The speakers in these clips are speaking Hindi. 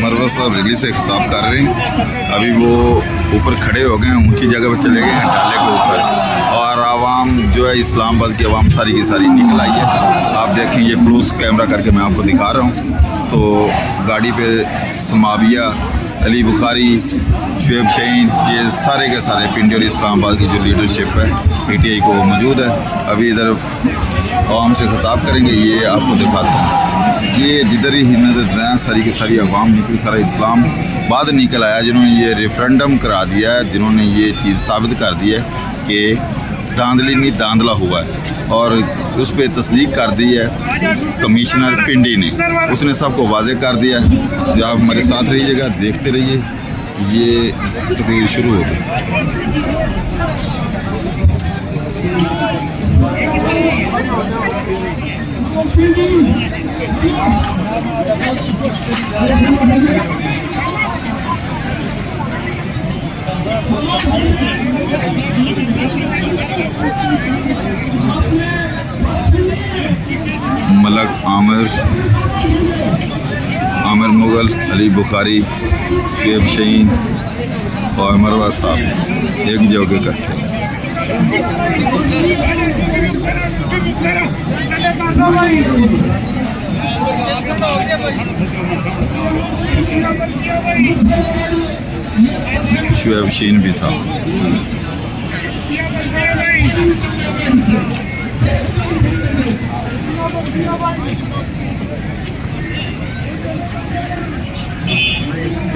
मरवा साहब रैली से खिताब कर रहे हैं। अभी वो ऊपर खड़े हो गए हैं, ऊंची जगह पर चले गए हैं डाले के ऊपर, और आवाम जो है इस्लामाबाद की आवाम सारी की सारी निकल आई है। आप देखें, ये क्लोज कैमरा करके मैं आपको दिखा रहा हूँ। तो गाड़ी पे समाविया, अली बुखारी, शुएब शहीन, ये सारे के सारे पिंडी और इस्लामाबाद की जो लीडरशिप है PTI को मौजूद है। अभी इधर आवाम से खिताब करेंगे, ये आपको दिखाता हूँ। ये जिधर ही नजर दें सारी की सारी अवाम निकली, सारा इस्लामाबाद निकल आया, जिन्होंने ये रेफरेंडम करा दिया है, जिन्होंने ये चीज़ साबित कर दी है कि धांधली नहीं धांधला हुआ है, और उस पर तस्दीक कर दी है कमिश्नर पिंडी ने। उसने सबको वाज़ेह कर दिया है। जो आप हमारे साथ रहिएगा, देखते रहिए, ये तकरीर शुरू हो गई। मलक आमिर मुगल, अली बुखारी, शुएब शहीन और मरवा साहब एक जगह करते हैं। शुएब शहीन भी साहब,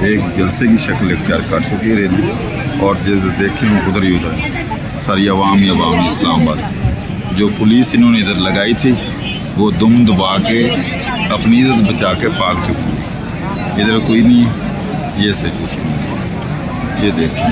एक जलसे की शक्ल इख्तियार कर चुकी है रैली, और जैसे देखें उधर ही उधर सारी अवाम इस्लामाबाद। जो पुलिस इन्होंने इधर लगाई थी वो दुम दबा के अपनी इज्जत बचा के भाग चुकी है। इधर कोई नहीं है, ये सिचुएशन है। ये देखें।